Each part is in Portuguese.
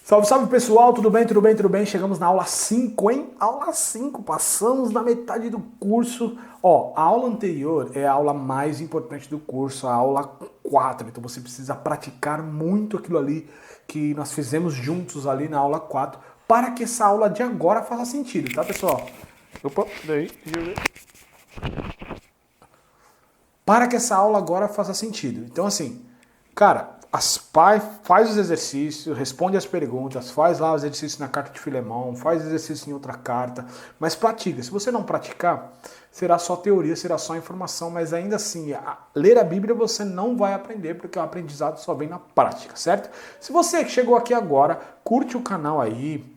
Salve, salve pessoal, tudo bem, tudo bem, tudo bem? Chegamos na aula 5, hein? Aula 5, passamos na metade do curso. Ó, a aula anterior é a aula mais importante do curso, a aula 4. Então você precisa praticar muito aquilo ali que nós fizemos juntos ali na aula 4 para que essa aula de agora faça sentido, tá pessoal? Opa, daí, deixa eu ver. Para que essa aula agora faça sentido. Então assim, cara, faz os exercícios, responde as perguntas, faz lá os exercícios na carta de Filemão, faz exercício em outra carta, mas pratica. Se você não praticar, será só teoria, será só informação, mas ainda assim, ler a Bíblia você não vai aprender, porque o aprendizado só vem na prática, certo? Se você chegou aqui agora, curte o canal aí,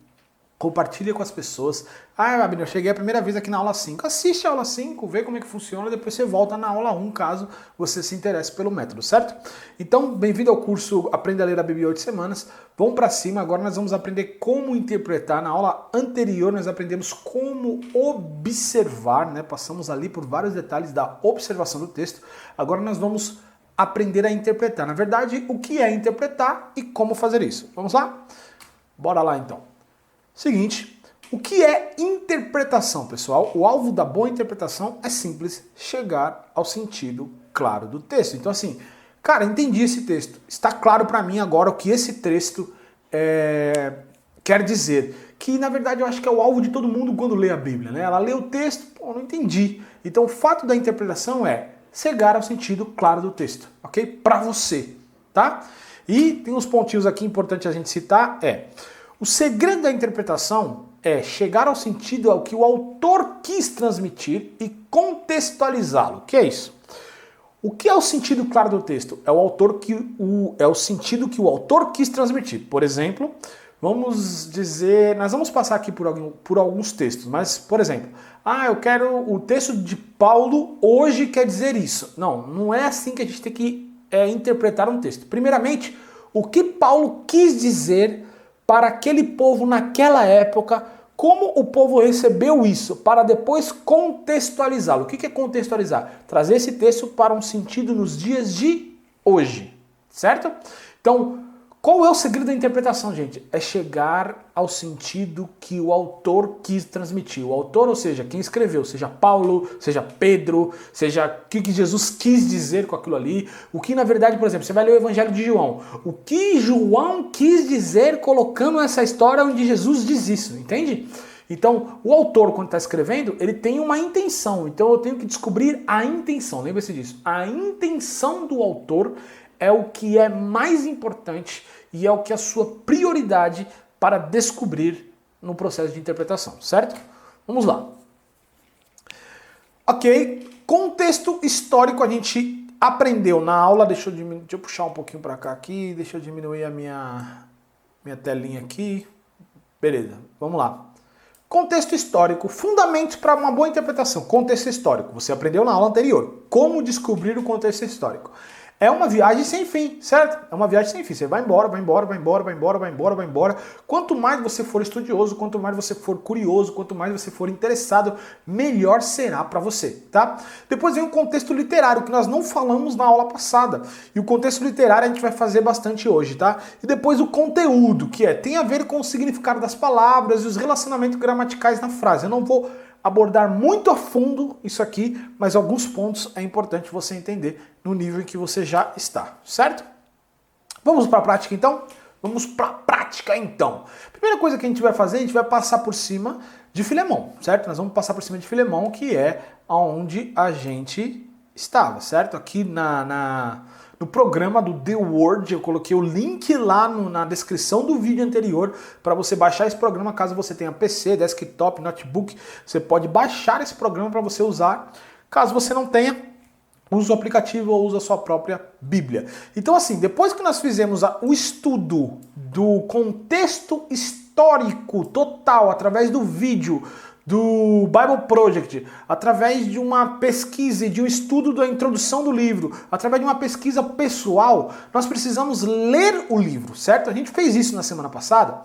compartilha com as pessoas. Ah, Abner, eu cheguei a primeira vez aqui na aula 5. Assiste a aula 5, vê como é que funciona, depois você volta na aula 1, caso você se interesse pelo método, certo? Então, bem-vindo ao curso Aprenda a Ler a Bíblia em 8 semanas. Vamos para cima, agora nós vamos aprender como interpretar. Na aula anterior nós aprendemos como observar, né? Passamos ali por vários detalhes da observação do texto. Agora nós vamos aprender a interpretar. Na verdade, o que é interpretar e como fazer isso. Vamos lá? Bora lá então. Seguinte, o que é interpretação, pessoal? O alvo da boa interpretação é simples, chegar ao sentido claro do texto. Então assim, cara, entendi esse texto. Está claro para mim agora o que esse texto quer dizer. Que na verdade eu acho que é o alvo de todo mundo quando lê a Bíblia, né? Ela lê o texto, pô, não entendi. Então o fato da interpretação é chegar ao sentido claro do texto, ok? Para você, tá? E tem uns pontinhos aqui importantes a gente citar, o segredo da interpretação é chegar ao sentido ao que o autor quis transmitir e contextualizá-lo. O que é isso? O que é o sentido claro do texto? É o sentido que o autor quis transmitir. Por exemplo, vamos dizer, nós vamos passar aqui por alguns textos, mas, por exemplo, eu quero o texto de Paulo hoje quer dizer isso. Não é assim que a gente tem que interpretar um texto. Primeiramente, o que Paulo quis dizer para aquele povo naquela época, como o povo recebeu isso, para depois contextualizá-lo. O que é contextualizar? Trazer esse texto para um sentido nos dias de hoje, certo? Então, qual é o segredo da interpretação, gente? É chegar ao sentido que o autor quis transmitir. O autor, ou seja, quem escreveu, seja Paulo, seja Pedro, seja o que Jesus quis dizer com aquilo ali. O que, na verdade, por exemplo, você vai ler o Evangelho de João. O que João quis dizer colocando essa história onde Jesus diz isso, entende? Então, o autor, quando está escrevendo, ele tem uma intenção. Então, eu tenho que descobrir a intenção. Lembre-se disso. A intenção do autor é o que é mais importante e é o que é a sua prioridade para descobrir no processo de interpretação, certo? Vamos lá. Ok, contexto histórico a gente aprendeu na aula, deixa eu puxar um pouquinho para cá aqui, deixa eu diminuir a minha telinha aqui. Beleza, vamos lá. Contexto histórico, fundamentos para uma boa interpretação. Contexto histórico, você aprendeu na aula anterior. Como descobrir o contexto histórico? É uma viagem sem fim, certo? É uma viagem sem fim. Você vai embora, vai embora, vai embora, vai embora, vai embora, vai embora. Quanto mais você for estudioso, quanto mais você for curioso, quanto mais você for interessado, melhor será para você, tá? Depois vem o contexto literário, que nós não falamos na aula passada. E o contexto literário a gente vai fazer bastante hoje, tá? E depois o conteúdo, que tem a ver com o significado das palavras e os relacionamentos gramaticais na frase. Eu não vou abordar muito a fundo isso aqui, mas alguns pontos é importante você entender no nível em que você já está, certo? Vamos para a prática então? Vamos para a prática então. Primeira coisa que a gente vai fazer, a gente vai passar por cima de Filemão, certo? Nós vamos passar por cima de Filemão, que é onde a gente estava, certo? Aqui no programa do The Word, eu coloquei o link lá na descrição do vídeo anterior para você baixar esse programa caso você tenha PC, desktop, notebook. Você pode baixar esse programa para você usar. Caso você não tenha, usa o aplicativo ou usa a sua própria Bíblia. Então assim, depois que nós fizemos o estudo do contexto histórico total através do vídeo do Bible Project, através de uma pesquisa e de um estudo da introdução do livro, através de uma pesquisa pessoal, nós precisamos ler o livro, certo? A gente fez isso na semana passada,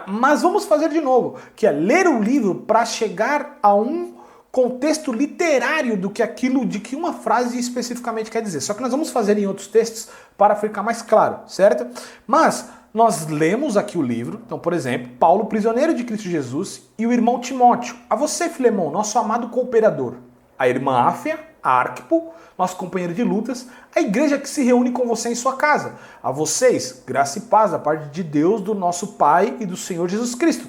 mas vamos fazer de novo, que é ler o livro para chegar a um contexto literário de que uma frase especificamente quer dizer. Só que nós vamos fazer em outros textos para ficar mais claro, certo? Mas nós lemos aqui o livro, então, por exemplo, Paulo, prisioneiro de Cristo Jesus, e o irmão Timóteo. A você, Filemão, nosso amado cooperador. A irmã Áfia, a Arquipo, nosso companheiro de lutas, a igreja que se reúne com você em sua casa. A vocês, graça e paz da parte de Deus, do nosso Pai e do Senhor Jesus Cristo.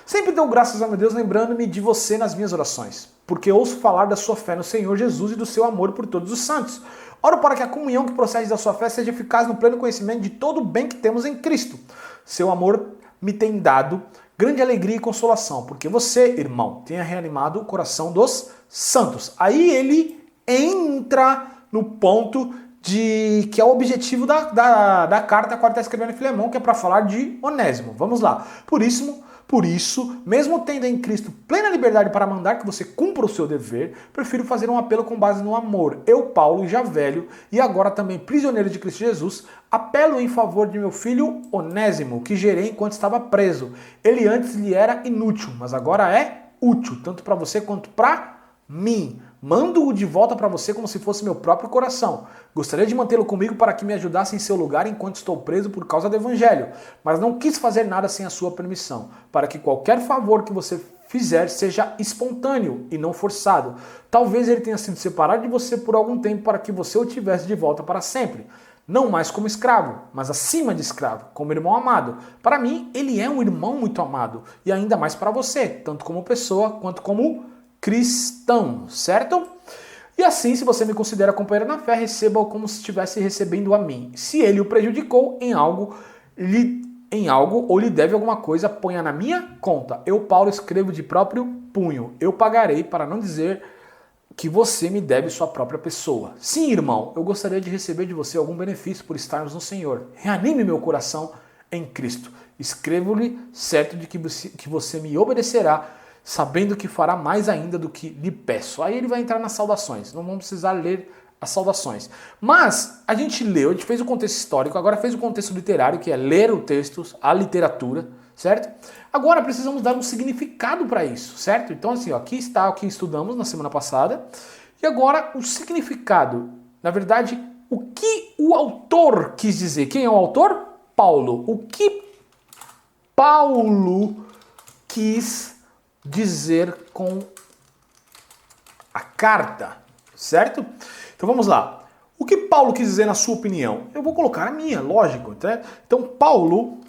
Sempre dou graças a meu Deus, lembrando-me de você nas minhas orações, porque ouço falar da sua fé no Senhor Jesus e do seu amor por todos os santos. Oro para que a comunhão que procede da sua fé seja eficaz no pleno conhecimento de todo o bem que temos em Cristo. Seu amor me tem dado grande alegria e consolação, porque você, irmão, tenha reanimado o coração dos santos. Aí ele entra no ponto que é o objetivo da carta que ele está escrevendo em Filemão, que é para falar de Onésimo. Vamos lá. Por isso, mesmo tendo em Cristo plena liberdade para mandar que você cumpra o seu dever, prefiro fazer um apelo com base no amor. Eu, Paulo, já velho e agora também prisioneiro de Cristo Jesus, apelo em favor de meu filho Onésimo, que gerei enquanto estava preso. Ele antes lhe era inútil, mas agora é útil, tanto para você quanto para mim. Mando-o de volta para você como se fosse meu próprio coração. Gostaria de mantê-lo comigo para que me ajudasse em seu lugar enquanto estou preso por causa do evangelho, mas não quis fazer nada sem a sua permissão, para que qualquer favor que você fizer seja espontâneo e não forçado. Talvez ele tenha sido separado de você por algum tempo para que você o tivesse de volta para sempre. Não mais como escravo, mas acima de escravo, como irmão amado. Para mim, ele é um irmão muito amado, e ainda mais para você, tanto como pessoa quanto como cristão, certo? E assim, se você me considera companheiro na fé, receba-o como se estivesse recebendo a mim. Se ele o prejudicou em algo ou lhe deve alguma coisa, ponha na minha conta. Eu, Paulo, escrevo de próprio punho. Eu pagarei, para não dizer que você me deve sua própria pessoa. Sim, irmão, eu gostaria de receber de você algum benefício por estarmos no Senhor. Reanime meu coração em Cristo. Escrevo-lhe certo de que você me obedecerá, sabendo que fará mais ainda do que lhe peço. Aí ele vai entrar nas saudações, não vamos precisar ler as saudações. Mas a gente leu, a gente fez o contexto histórico, agora fez o contexto literário, que é ler o texto, a literatura, certo? Agora precisamos dar um significado para isso, certo? Então assim, ó, aqui está o que estudamos na semana passada, e agora o significado, na verdade, o que o autor quis dizer. Quem é o autor? Paulo. O que Paulo quis dizer com a carta, certo? Então vamos lá. O que Paulo quis dizer na sua opinião? Eu vou colocar a minha, lógico. Tá? Então Paulo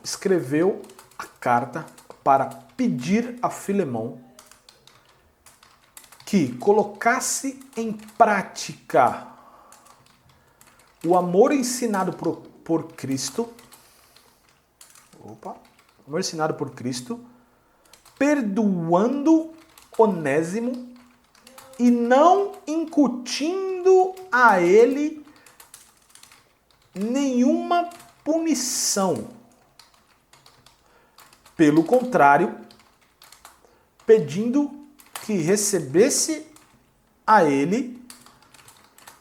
escreveu a carta para pedir a Filemão que colocasse em prática o amor ensinado por Cristo. Amor ensinado por Cristo, perdoando Onésimo e não incutindo a ele nenhuma punição. Pelo contrário, pedindo que recebesse a ele,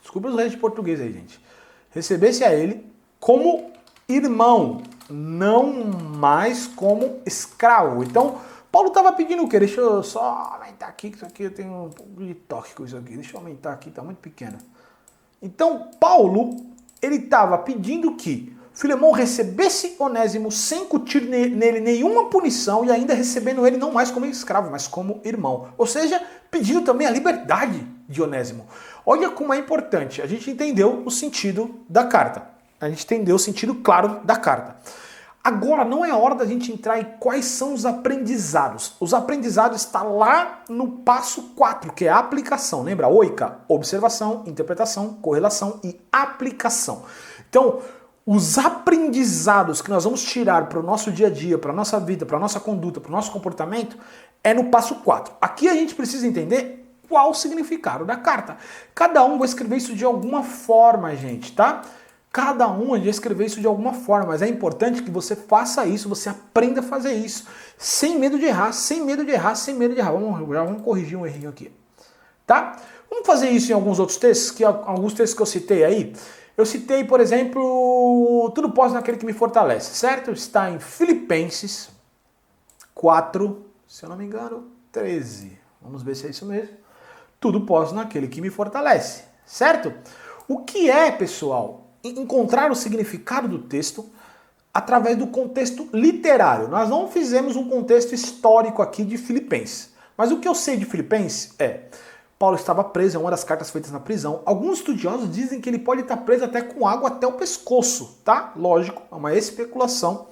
desculpa os leis de português aí, gente, recebesse a ele como irmão, não mais como escravo. Então, Paulo estava pedindo o quê? Deixa eu só aumentar aqui, que isso aqui eu tenho um pouco de toque com isso aqui. Deixa eu aumentar aqui, tá muito pequeno. Então, Paulo, ele estava pedindo que Filemão recebesse Onésimo sem incutir nele nenhuma punição e ainda recebendo ele não mais como escravo, mas como irmão. Ou seja, pedindo também a liberdade de Onésimo. Olha como é importante. A gente entendeu o sentido da carta. A gente entendeu o sentido claro da carta. Agora não é hora da gente entrar em quais são os aprendizados. Os aprendizados estão lá no passo 4, que é a aplicação. Lembra? OICA, observação, interpretação, correlação e aplicação. Então, os aprendizados que nós vamos tirar para o nosso dia a dia, para a nossa vida, para a nossa conduta, para o nosso comportamento, é no passo 4. Aqui a gente precisa entender qual o significado da carta. Cada um vai escrever isso de alguma forma, gente, tá? Cada um vai escrever isso de alguma forma, mas é importante que você faça isso, você aprenda a fazer isso, sem medo de errar, sem medo de errar, sem medo de errar. Vamos corrigir um errinho aqui, tá? Vamos fazer isso em alguns outros textos, alguns textos que eu citei aí. Eu citei, por exemplo, tudo posso naquele que me fortalece, certo? Está em Filipenses 4, se eu não me engano, 13. Vamos ver se é isso mesmo. Tudo posso naquele que me fortalece, certo? O que é, pessoal, encontrar o significado do texto através do contexto literário. Nós não fizemos um contexto histórico aqui de Filipenses. Mas o que eu sei de Filipenses é: Paulo estava preso, é uma das cartas feitas na prisão. Alguns estudiosos dizem que ele pode estar preso até com água até o pescoço, tá? Lógico, é uma especulação.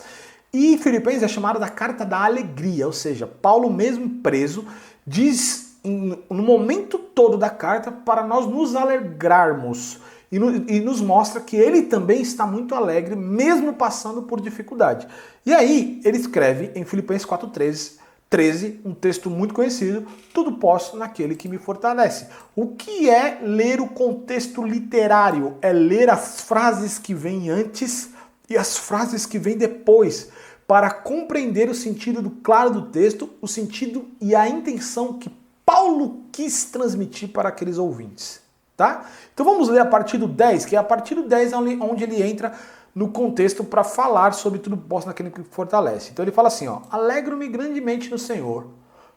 E Filipenses é chamada da carta da alegria, ou seja, Paulo mesmo preso diz no momento todo da carta para nós nos alegrarmos. E nos mostra que ele também está muito alegre, mesmo passando por dificuldade. E aí, ele escreve em Filipenses 4:13, um texto muito conhecido: tudo posso naquele que me fortalece. O que é ler o contexto literário? É ler as frases que vêm antes e as frases que vêm depois, para compreender o sentido claro do texto, o sentido e a intenção que Paulo quis transmitir para aqueles ouvintes. Tá? Então vamos ler a partir do 10, que é a partir do 10 onde ele entra no contexto para falar sobre tudo posso naquele que fortalece. Então ele fala assim, ó: alegro-me grandemente no Senhor,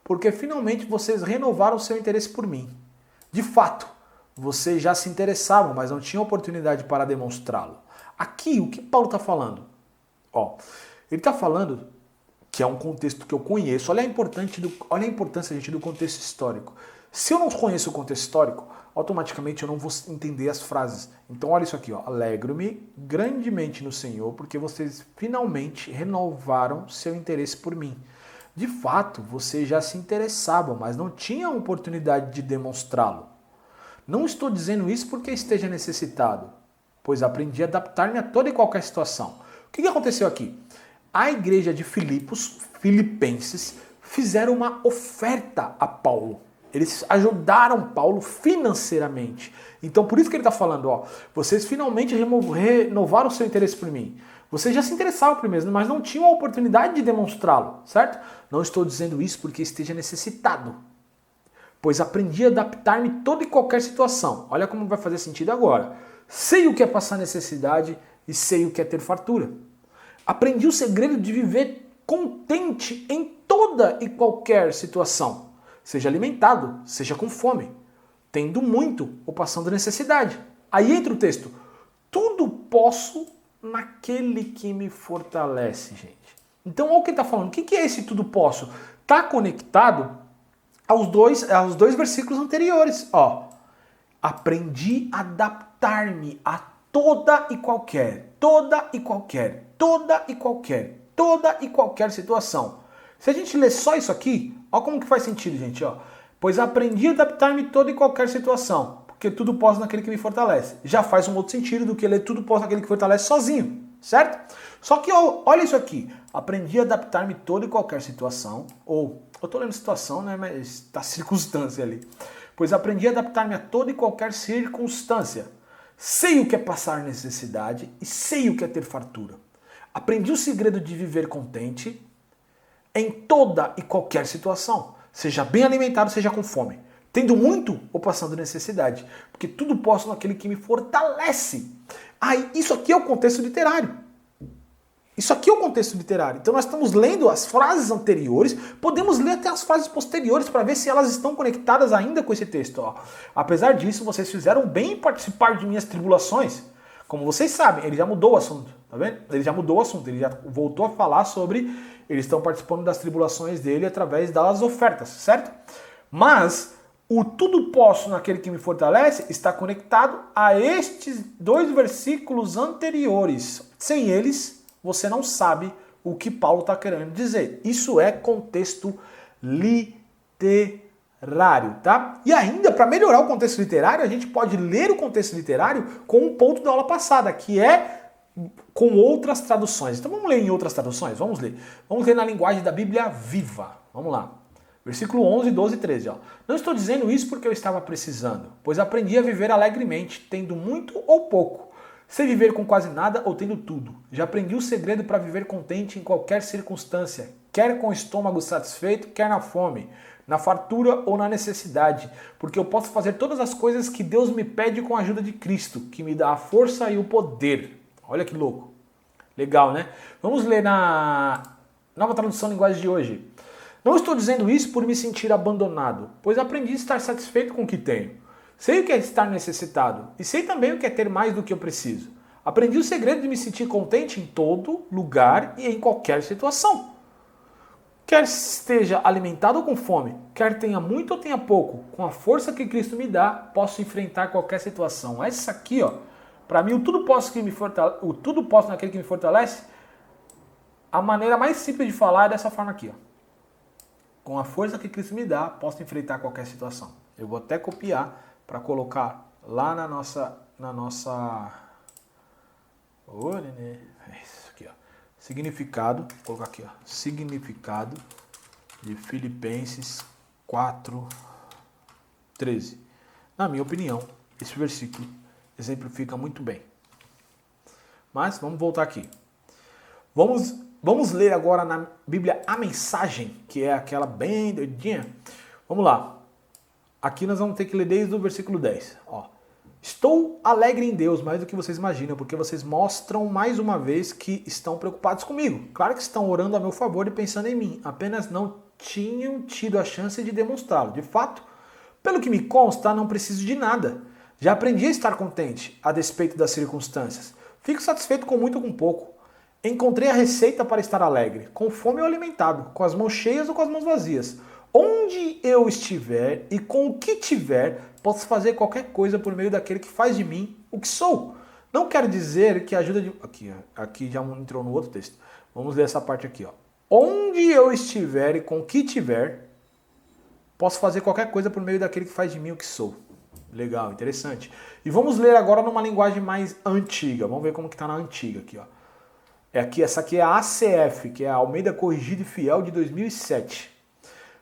porque finalmente vocês renovaram o seu interesse por mim. De fato, vocês já se interessavam, mas não tinham oportunidade para demonstrá-lo. Aqui, o que Paulo está falando? Ó, ele está falando que é um contexto que eu conheço. Olha a importância, gente, do contexto histórico. Se eu não conheço o contexto histórico, automaticamente eu não vou entender as frases. Então olha isso aqui, ó: alegro-me grandemente no Senhor, porque vocês finalmente renovaram seu interesse por mim. De fato, vocês já se interessavam, mas não tinham oportunidade de demonstrá-lo. Não estou dizendo isso porque esteja necessitado, pois aprendi a adaptar-me a toda e qualquer situação. O que aconteceu aqui? A igreja de Filipenses, fizeram uma oferta a Paulo. Eles ajudaram Paulo financeiramente. Então por isso que ele está falando, ó: vocês finalmente renovaram o seu interesse por mim. Vocês já se interessavam por mim, mas não tinham a oportunidade de demonstrá-lo, certo? Não estou dizendo isso porque esteja necessitado, pois aprendi a adaptar-me a toda e qualquer situação. Olha como vai fazer sentido agora. Sei o que é passar necessidade e sei o que é ter fartura. Aprendi o segredo de viver contente em toda e qualquer situação. Seja alimentado, seja com fome, tendo muito ou passando necessidade. Aí entra o texto: tudo posso naquele que me fortalece, gente. Então olha o que ele está falando. O que é esse tudo posso? Está conectado aos dois versículos anteriores. Ó: aprendi a adaptar-me a toda e qualquer situação. Se a gente ler só isso aqui, olha como que faz sentido, gente. Ó: pois aprendi a adaptar-me a toda e qualquer situação, porque tudo posso naquele que me fortalece. Já faz um outro sentido do que ler tudo posso naquele que fortalece sozinho, certo? Só que olha isso aqui: aprendi a adaptar-me a toda e qualquer situação, ou eu tô lendo situação, né, mas tá circunstância ali. Pois aprendi a adaptar-me a toda e qualquer circunstância. Sei o que é passar necessidade e sei o que é ter fartura. Aprendi o segredo de viver contente em toda e qualquer situação, seja bem alimentado, seja com fome, tendo muito ou passando necessidade, porque tudo posso naquele que me fortalece. Aí, isso aqui é o contexto literário. Isso aqui é o contexto literário. Então nós estamos lendo as frases anteriores, podemos ler até as frases posteriores para ver se elas estão conectadas ainda com esse texto. Ó: apesar disso, vocês fizeram bem em participar de minhas tribulações. Como vocês sabem, ele já mudou o assunto, tá vendo? Ele já mudou o assunto, ele já voltou a falar sobre eles estão participando das tribulações dele através das ofertas, certo? Mas o tudo posso naquele que me fortalece está conectado a estes dois versículos anteriores. Sem eles, você não sabe o que Paulo está querendo dizer. Isso é contexto literário, tá? E ainda, para melhorar o contexto literário, a gente pode ler o contexto literário com um ponto da aula passada, que é com outras traduções. Então vamos ler em outras traduções? Vamos ler. Vamos ler na linguagem da Bíblia Viva. Vamos lá. Versículo 11, 12 e 13. Ó: não estou dizendo isso porque eu estava precisando, pois aprendi a viver alegremente, tendo muito ou pouco. Sei viver com quase nada ou tendo tudo. Já aprendi o segredo para viver contente em qualquer circunstância, quer com o estômago satisfeito, quer na fome, na fartura ou na necessidade, porque eu posso fazer todas as coisas que Deus me pede com a ajuda de Cristo, que me dá a força e o poder. Olha que louco. Legal, né? Vamos ler na Nova Tradução Linguagem de hoje. Não estou dizendo isso por me sentir abandonado, pois aprendi a estar satisfeito com o que tenho. Sei o que é estar necessitado e sei também o que é ter mais do que eu preciso. Aprendi o segredo de me sentir contente em todo lugar e em qualquer situação. Quer esteja alimentado ou com fome, quer tenha muito ou tenha pouco, com a força que Cristo me dá, posso enfrentar qualquer situação. Essa aqui, ó, para mim, o tudo posso naquele que me fortalece, a maneira mais simples de falar é dessa forma aqui, ó. Com a força que Cristo me dá, posso enfrentar qualquer situação. Eu vou até copiar para colocar lá na nossa... Ô, nenê. É isso aqui, ó. Significado, vou colocar aqui, ó. Significado de Filipenses 4:13. Na minha opinião, esse versículo exemplifica muito bem. Mas vamos voltar aqui. Vamos ler agora na Bíblia a mensagem, que é aquela bem doidinha. Vamos lá. Aqui nós vamos ter que ler desde o versículo 10. Ó. Estou alegre em Deus mais do que vocês imaginam, porque vocês mostram mais uma vez que estão preocupados comigo. Claro que estão orando a meu favor e pensando em mim, apenas não tinham tido a chance de demonstrá-lo. De fato, pelo que me consta, não preciso de nada. Já aprendi a estar contente, a despeito das circunstâncias. Fico satisfeito com muito ou com pouco. Encontrei a receita para estar alegre, com fome ou alimentado, com as mãos cheias ou com as mãos vazias. Onde eu estiver e com o que tiver, posso fazer qualquer coisa por meio daquele que faz de mim o que sou. Não quero dizer que a ajuda de... Aqui já entrou no outro texto. Vamos ler essa parte aqui, ó. Onde eu estiver e com o que tiver, posso fazer qualquer coisa por meio daquele que faz de mim o que sou. Legal, interessante. E vamos ler agora numa linguagem mais antiga. Vamos ver como que está na antiga aqui, ó. Essa aqui é a ACF, que é a Almeida Corrigida e Fiel de 2007.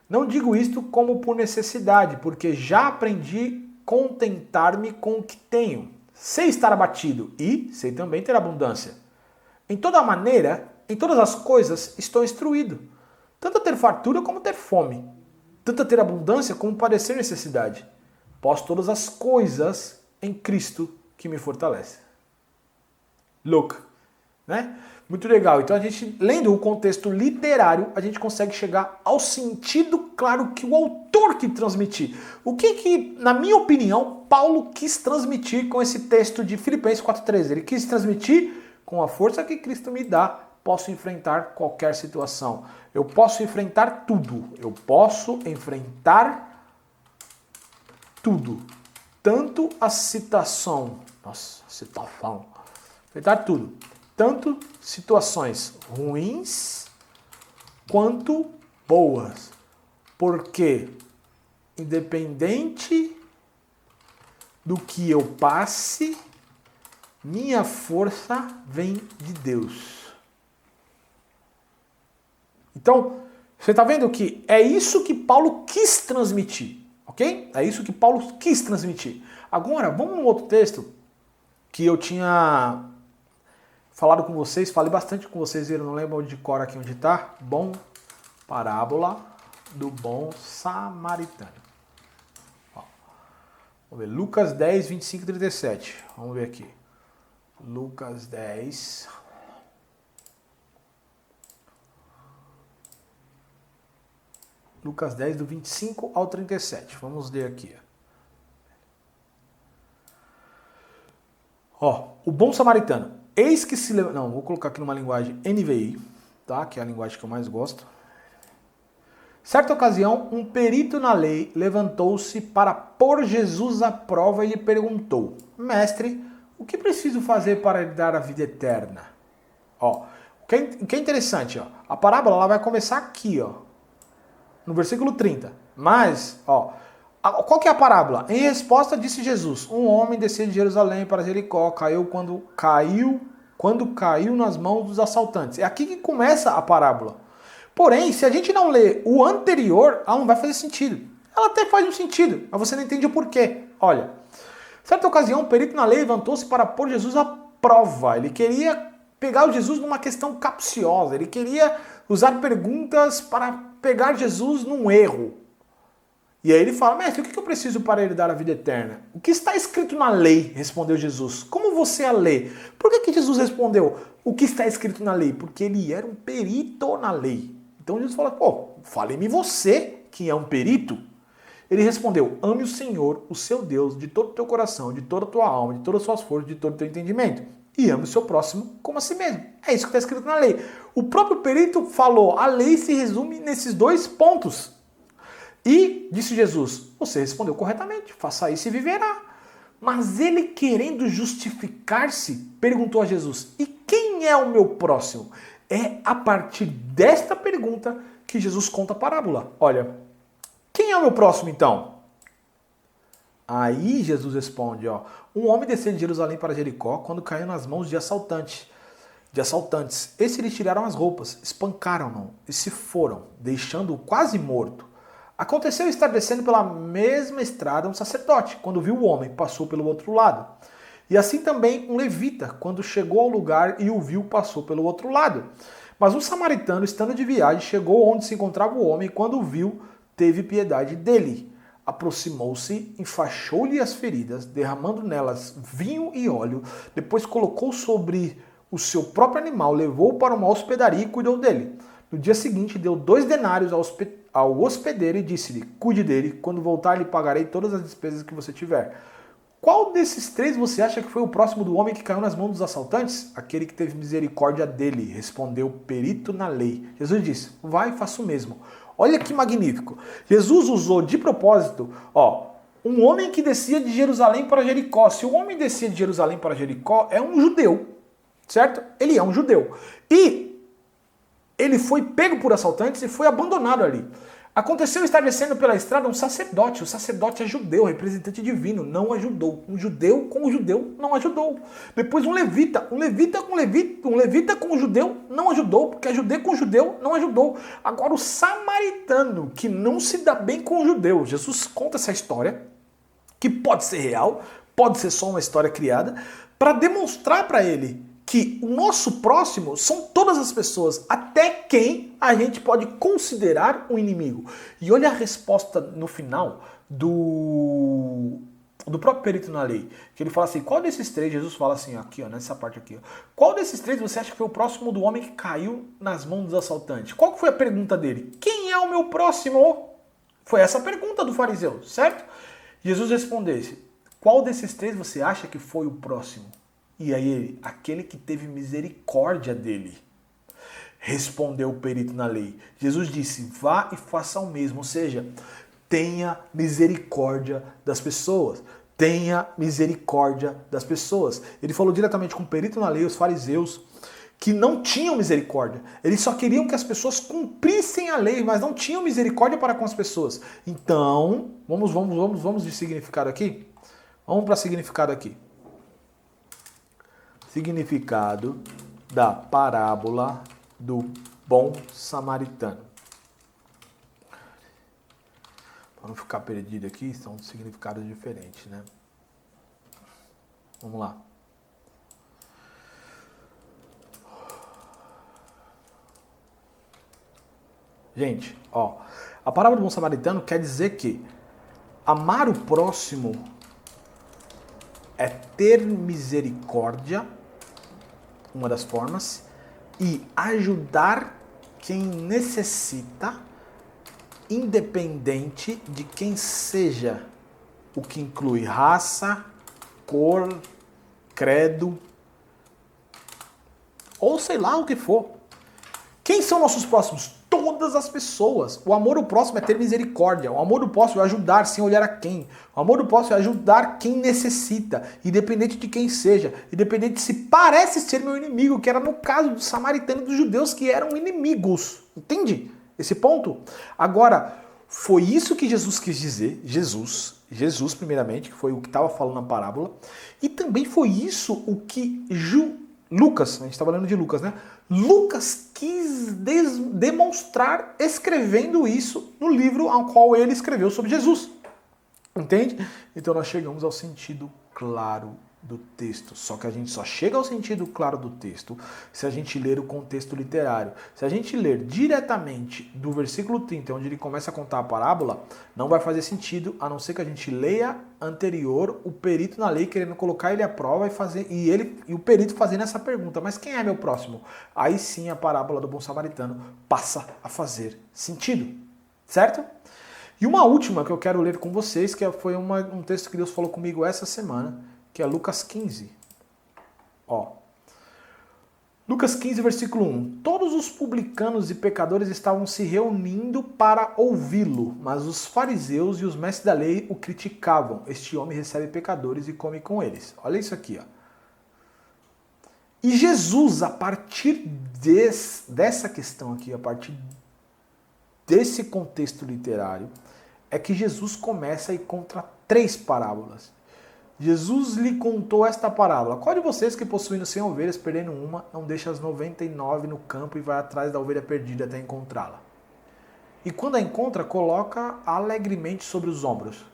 Não digo isto como por necessidade, porque já aprendi contentar-me com o que tenho. Sei estar abatido e sei também ter abundância. Em toda maneira, em todas as coisas, estou instruído. Tanto a ter fartura como a ter fome. Tanto a ter abundância como padecer necessidade. Posso todas as coisas em Cristo que me fortalece. Louco, né? Muito legal. Então a gente, lendo o contexto literário, a gente consegue chegar ao sentido claro que o autor quis transmitir. O que, na minha opinião, Paulo quis transmitir com esse texto de Filipenses 4:13? Ele quis transmitir: com a força que Cristo me dá, posso enfrentar qualquer situação. Eu posso enfrentar tudo. Eu posso enfrentar tudo. Tanto a situação. Nossa, situação. Enfrentar tudo. Tanto situações ruins quanto boas. Porque, independente do que eu passe, minha força vem de Deus. Então, você está vendo que é isso que Paulo quis transmitir, ok? É isso que Paulo quis transmitir. Agora, vamos num outro texto que eu tinha falado com vocês, falei bastante com vocês, eu não lembro de cor aqui onde está. Bom, parábola do bom samaritano. Ó, vamos ver, Lucas 10, 25 e 37. Vamos ver aqui. Lucas 10. Lucas 10, do 25 ao 37. Vamos ler aqui. Ó, o bom samaritano. Eis que se... Não, vou colocar aqui numa linguagem NVI, tá? Que é a linguagem que eu mais gosto. Certa ocasião, um perito na lei levantou-se para pôr Jesus à prova e lhe perguntou: Mestre, o que preciso fazer para herdar a vida eterna? Ó, o que é interessante, ó, a parábola ela vai começar aqui, ó, no versículo 30. Mas, ó, qual que é a parábola? Em resposta disse Jesus: um homem descia de Jerusalém para Jericó, quando caiu nas mãos dos assaltantes. É aqui que começa a parábola. Porém, se a gente não lê o anterior, ela não vai fazer sentido. Ela até faz um sentido, mas você não entende o porquê. Olha, certa ocasião, um perito na lei levantou-se para pôr Jesus à prova. Ele queria pegar o Jesus numa questão capciosa. Ele queria usar perguntas para pegar Jesus num erro. E aí ele fala: mestre, o que eu preciso para herdar a vida eterna? O que está escrito na lei? Respondeu Jesus. Como você a lê? Por que Jesus respondeu o que está escrito na lei? Porque ele era um perito na lei. Então Jesus fala: pô, fale-me você que é um perito. Ele respondeu: ame o Senhor, o seu Deus, de todo o teu coração, de toda a tua alma, de todas as suas forças, de todo o teu entendimento. e ame o seu próximo como a si mesmo. É isso que está escrito na lei. O próprio perito falou, a lei se resume nesses dois pontos. E disse Jesus, você respondeu corretamente, faça isso e viverá. Mas ele, querendo justificar-se, perguntou a Jesus, e quem é o meu próximo? É a partir desta pergunta que Jesus conta a parábola. Olha, quem é o meu próximo então? Aí Jesus responde, ó, um homem desceu de Jerusalém para Jericó quando caiu nas mãos de assaltantes. Esses lhe tiraram as roupas, espancaram-no e se foram, deixando-o quase morto. Aconteceu estar descendo pela mesma estrada um sacerdote, quando viu o homem, passou pelo outro lado. E assim também um levita, quando chegou ao lugar e o viu, passou pelo outro lado. Mas um samaritano, estando de viagem, chegou onde se encontrava o homem e quando o viu, teve piedade dele. Aproximou-se, enfaixou-lhe as feridas, derramando nelas vinho e óleo, depois colocou sobre o seu próprio animal, levou-o para uma hospedaria e cuidou dele. No dia seguinte, deu 2 denários ao hospedeiro e disse-lhe, cuide dele, quando voltar lhe pagarei todas as despesas que você tiver. Qual desses 3 você acha que foi o próximo do homem que caiu nas mãos dos assaltantes? Aquele que teve misericórdia dele, respondeu o perito na lei. Jesus disse, vai e faça o mesmo. Olha que magnífico. Jesus usou de propósito, um homem que descia de Jerusalém para Jericó. Se o homem descia de Jerusalém para Jericó, é um judeu, certo? Ele é um judeu. E ele foi pego por assaltantes e foi abandonado ali. Aconteceu estar descendo pela estrada um sacerdote. O sacerdote é judeu, representante divino, não ajudou. Um judeu com o judeu não ajudou. Depois um levita com o judeu não ajudou, porque é judeu com o judeu não ajudou. Agora o samaritano, que não se dá bem com o judeu. Jesus conta essa história, que pode ser real, pode ser só uma história criada, para demonstrar para ele que o nosso próximo são todas as pessoas, até quem a gente pode considerar um inimigo. E olha a resposta no final do próprio perito na lei, que ele fala assim, qual desses 3, Jesus fala assim, aqui, ó, nessa parte aqui, ó, qual desses 3 você acha que foi o próximo do homem que caiu nas mãos dos assaltantes? Qual que foi a pergunta dele? Quem é o meu próximo? Foi essa a pergunta do fariseu, certo? Jesus respondesse, qual desses 3 você acha que foi o próximo? E aí ele, aquele que teve misericórdia dele, respondeu o perito na lei. Jesus disse, vá e faça o mesmo, ou seja, tenha misericórdia das pessoas. Tenha misericórdia das pessoas. Ele falou diretamente com o perito na lei, os fariseus, que não tinham misericórdia. Eles só queriam que as pessoas cumprissem a lei, mas não tinham misericórdia para com as pessoas. Então, vamos de significado aqui? Vamos para significado aqui. Significado da parábola do bom samaritano. Para não ficar perdido aqui, são significados diferentes, né? Vamos lá. Gente, a parábola do bom samaritano quer dizer que amar o próximo é ter misericórdia, uma das formas, e ajudar quem necessita, independente de quem seja, o que inclui raça, cor, credo, ou sei lá o que for. Quem são nossos próximos? Todas as pessoas. O amor ao próximo é ter misericórdia. O amor ao próximo é ajudar sem olhar a quem. O amor ao próximo é ajudar quem necessita, independente de quem seja, independente se parece ser meu inimigo, que era no caso do samaritano e dos judeus que eram inimigos. Entende esse ponto? Agora, foi isso que Jesus quis dizer, Jesus primeiramente, que foi o que estava falando na parábola, e também foi isso o que Lucas, a gente está falando de Lucas, né? Lucas quis demonstrar escrevendo isso no livro ao qual ele escreveu sobre Jesus. Entende? Então nós chegamos ao sentido claro do texto. Só que a gente só chega ao sentido claro do texto se a gente ler o contexto literário. Se a gente ler diretamente do versículo 30, onde ele começa a contar a parábola, não vai fazer sentido, a não ser que a gente leia anterior o perito na lei querendo colocar ele à prova e o perito fazendo essa pergunta, mas quem é meu próximo? Aí sim a parábola do bom samaritano passa a fazer sentido, certo? E uma última que eu quero ler com vocês, que foi um texto que Deus falou comigo essa semana, que é Lucas 15. Lucas 15, versículo 1. Todos os publicanos e pecadores estavam se reunindo para ouvi-lo, mas os fariseus e os mestres da lei o criticavam. Este homem recebe pecadores e come com eles. Olha isso aqui, ó. E Jesus, a partir dessa questão aqui, a partir desse contexto literário, é que Jesus começa e conta 3 parábolas. Jesus lhe contou esta parábola. Qual de vocês que possuindo 100 ovelhas, perdendo uma, não deixa as 99 no campo e vai atrás da ovelha perdida até encontrá-la? E quando a encontra, coloca alegremente sobre os ombros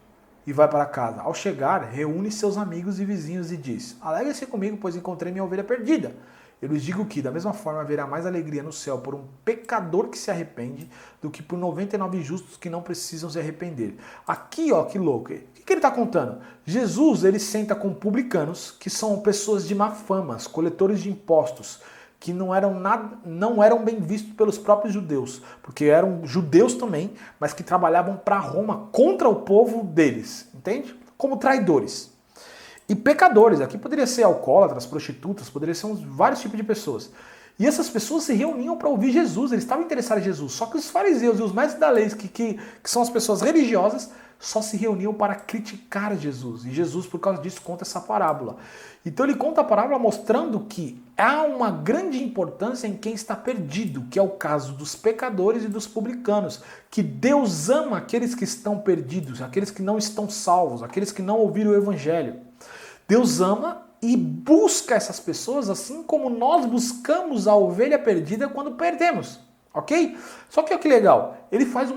e vai para casa. Ao chegar, reúne seus amigos e vizinhos e diz: Alegre-se comigo, pois encontrei minha ovelha perdida. Eu lhes digo que, da mesma forma, haverá mais alegria no céu por um pecador que se arrepende do que por 99 justos que não precisam se arrepender. Aqui, ó, que louco. O que ele está contando? Jesus, ele senta com publicanos, que são pessoas de má fama, coletores de impostos, que não eram bem vistos pelos próprios judeus, porque eram judeus também, mas que trabalhavam para Roma contra o povo deles, entende? Como traidores. E pecadores, aqui poderia ser alcoólatras, prostitutas, poderia ser vários tipos de pessoas. E essas pessoas se reuniam para ouvir Jesus, eles estavam interessados em Jesus. Só que os fariseus e os mestres da lei, que são as pessoas religiosas, só se reuniam para criticar Jesus. E Jesus, por causa disso, conta essa parábola. Então ele conta a parábola mostrando que há uma grande importância em quem está perdido, que é o caso dos pecadores e dos publicanos, que Deus ama aqueles que estão perdidos, aqueles que não estão salvos, aqueles que não ouviram o evangelho. Deus ama e busca essas pessoas assim como nós buscamos a ovelha perdida quando perdemos, ok? Só que olha que legal, ele faz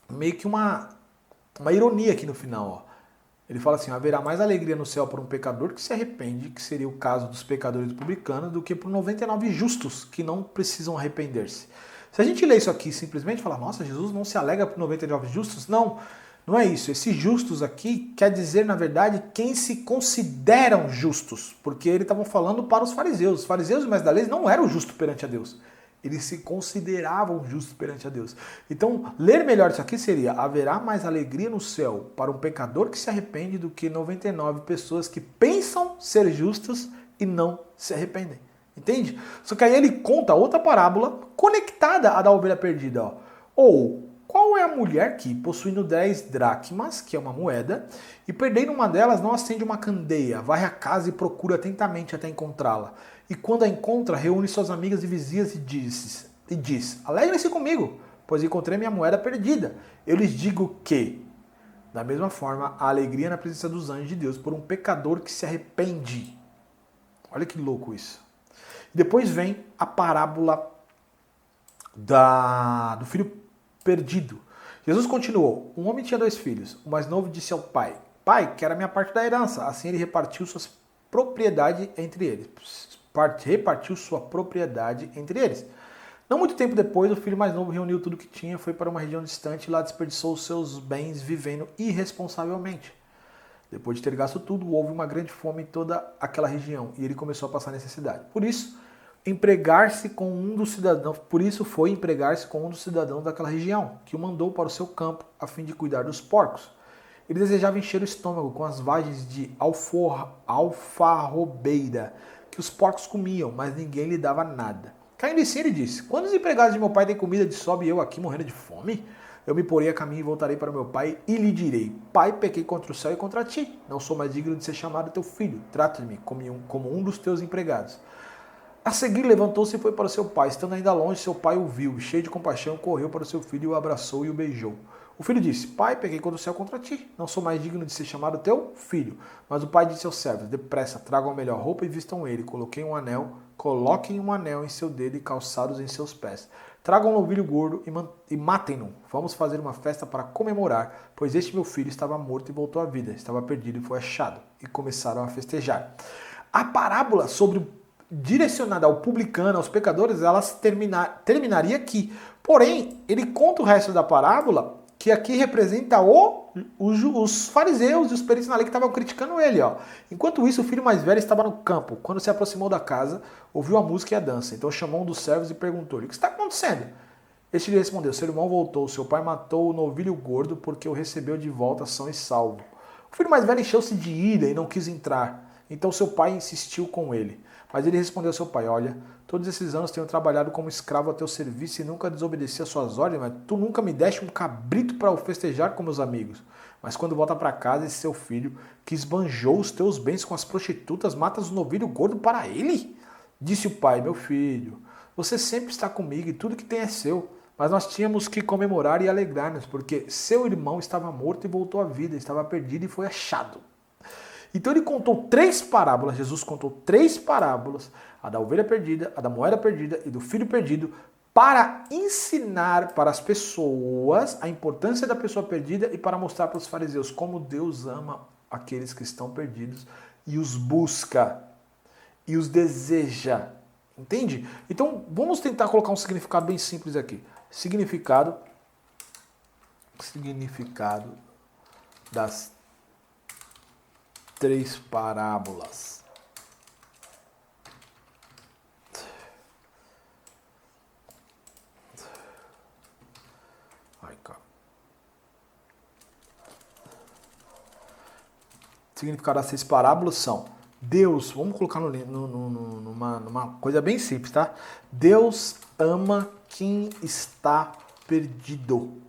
meio que uma ironia aqui no final, ó. Ele fala assim: haverá mais alegria no céu por um pecador que se arrepende, que seria o caso dos pecadores publicanos, do que por 99 justos que não precisam arrepender-se. Se a gente lê isso aqui simplesmente falar: nossa, Jesus não se alegra por 99 justos? Não. Não é isso. Esses justos aqui quer dizer, na verdade, quem se consideram justos. Porque eles estavam falando para os fariseus. Os fariseus e mestres da lei não eram justos perante a Deus. Eles se consideravam justos perante a Deus. Então, ler melhor isso aqui seria: haverá mais alegria no céu para um pecador que se arrepende do que 99 pessoas que pensam ser justas e não se arrependem. Entende? Só que aí ele conta outra parábola conectada à da ovelha perdida. Ó. Ou, qual é a mulher que, possuindo 10 dracmas, que é uma moeda, e perdendo uma delas, não acende uma candeia, vai à casa e procura atentamente até encontrá-la? E quando a encontra, reúne suas amigas e vizinhas e diz: Alegrem-se comigo, pois encontrei minha moeda perdida. Eu lhes digo que, da mesma forma, há alegria na presença dos anjos de Deus por um pecador que se arrepende. Olha que louco isso. Depois vem a parábola do filho perdido. Jesus continuou: um homem tinha 2 filhos. O mais novo disse ao pai: Pai, quero a minha parte da herança. Assim ele repartiu suas propriedades entre eles. Repartiu sua propriedade entre eles. Não muito tempo depois, o filho mais novo reuniu tudo que tinha, foi para uma região distante e lá desperdiçou os seus bens vivendo irresponsavelmente. Depois de ter gasto tudo, houve uma grande fome em toda aquela região e ele começou a passar necessidade. Por isso, foi empregar-se com um dos cidadãos daquela região, que o mandou para o seu campo a fim de cuidar dos porcos. Ele desejava encher o estômago com as vagens de alfarrobeira que os porcos comiam, mas ninguém lhe dava nada. Caindo em si, ele disse: Quantos empregados de meu pai têm comida de sobra e eu aqui morrendo de fome? Eu me porei a caminho e voltarei para meu pai e lhe direi: Pai, pequei contra o céu e contra ti. Não sou mais digno de ser chamado teu filho. Trata-me como um dos teus empregados. A seguir, levantou-se e foi para o seu pai. Estando ainda longe, seu pai o viu, cheio de compaixão, correu para o seu filho, o abraçou e o beijou. O filho disse: Pai, pequei contra o céu contra ti. Não sou mais digno de ser chamado teu filho. Mas o pai disse aos servos: Depressa, tragam a melhor roupa e vistam ele. Coloquem um anel em seu dedo e calçados em seus pés. Tragam um novilho gordo e matem-no. Vamos fazer uma festa para comemorar, pois este meu filho estava morto e voltou à vida. Estava perdido e foi achado. E começaram a festejar. A parábola direcionada ao publicano, aos pecadores, ela terminaria aqui. Porém, ele conta o resto da parábola, que aqui representa os fariseus e os peritos na lei que estavam criticando ele. Ó. Enquanto isso, o filho mais velho estava no campo. Quando se aproximou da casa, ouviu a música e a dança. Então chamou um dos servos e perguntou-lhe: O que está acontecendo? Este lhe respondeu: Seu irmão voltou, seu pai matou o novilho gordo porque o recebeu de volta são e salvo. O filho mais velho encheu-se de ira e não quis entrar Então seu pai insistiu com ele. Mas ele respondeu ao seu pai, olha, todos esses anos tenho trabalhado como escravo a teu serviço e nunca desobedeci às suas ordens, mas tu nunca me deste um cabrito para o festejar com meus amigos. Mas quando volta para casa, esse seu filho, que esbanjou os teus bens com as prostitutas, matas um novilho gordo para ele? Disse o pai, meu filho, você sempre está comigo e tudo que tem é seu. Mas nós tínhamos que comemorar e alegrar-nos, porque seu irmão estava morto e voltou à vida, estava perdido e foi achado. Então ele contou 3 parábolas, Jesus contou 3 parábolas, a da ovelha perdida, a da moeda perdida e do filho perdido, para ensinar para as pessoas a importância da pessoa perdida e para mostrar para os fariseus como Deus ama aqueles que estão perdidos e os busca e os deseja. Entende? Então vamos tentar colocar um significado bem simples aqui. Significado das 3 parábolas. Ai, cara. Significado das 3 parábolas são: Deus, vamos colocar numa coisa bem simples, tá? Deus ama quem está perdido.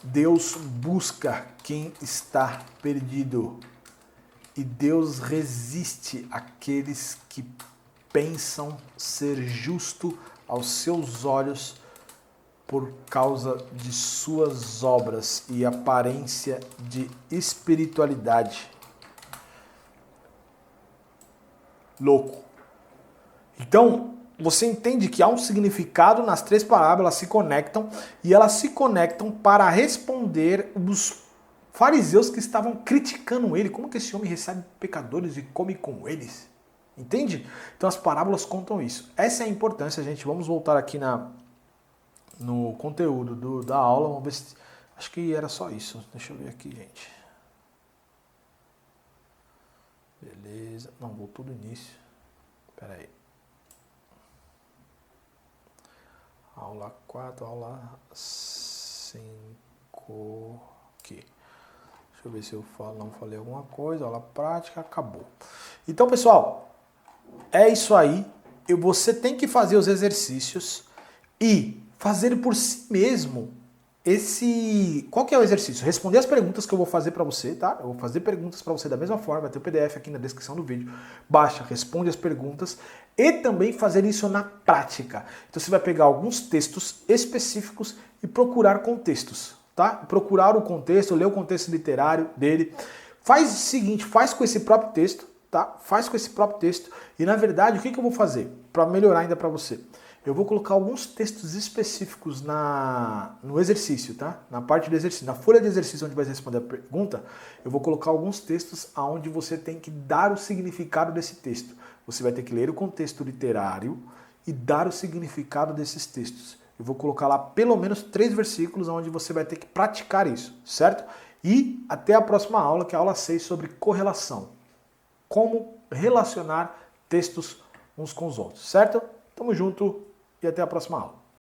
Deus busca quem está perdido. E Deus resiste àqueles que pensam ser justo aos seus olhos por causa de suas obras e aparência de espiritualidade. Louco. Então, você entende que há um significado nas 3 parábolas, elas se conectam e elas se conectam para responder os fariseus que estavam criticando ele. Como que esse homem recebe pecadores e come com eles? Entende? Então as parábolas contam isso. Essa é a importância, gente. Vamos voltar aqui no conteúdo da aula. Vamos ver se... Acho que era só isso. Deixa eu ver aqui, gente. Beleza. Não, voltou do início. Espera aí. Aula 4, aula 5. Aqui. Deixa eu ver se eu não falei alguma coisa. Aula prática, acabou. Então, pessoal, é isso aí. Você tem que fazer os exercícios e fazer por si mesmo qual que é o exercício? Responder as perguntas que eu vou fazer para você, tá? Eu vou fazer perguntas para você da mesma forma, vai ter o PDF aqui na descrição do vídeo. Baixa, responde as perguntas e também fazer isso na prática. Então você vai pegar alguns textos específicos e procurar contextos, tá? Procurar o contexto, ler o contexto literário dele. Faz o seguinte, faz com esse próprio texto, tá? Faz com esse próprio texto e na verdade o que eu vou fazer para melhorar ainda para você? Eu vou colocar alguns textos específicos no exercício, tá? Na parte do exercício, na folha de exercício onde vai responder a pergunta, eu vou colocar alguns textos onde você tem que dar o significado desse texto. Você vai ter que ler o contexto literário e dar o significado desses textos. Eu vou colocar lá pelo menos 3 versículos onde você vai ter que praticar isso, certo? E até a próxima aula, que é a aula 6 sobre correlação. Como relacionar textos uns com os outros, certo? Tamo junto e até a próxima aula.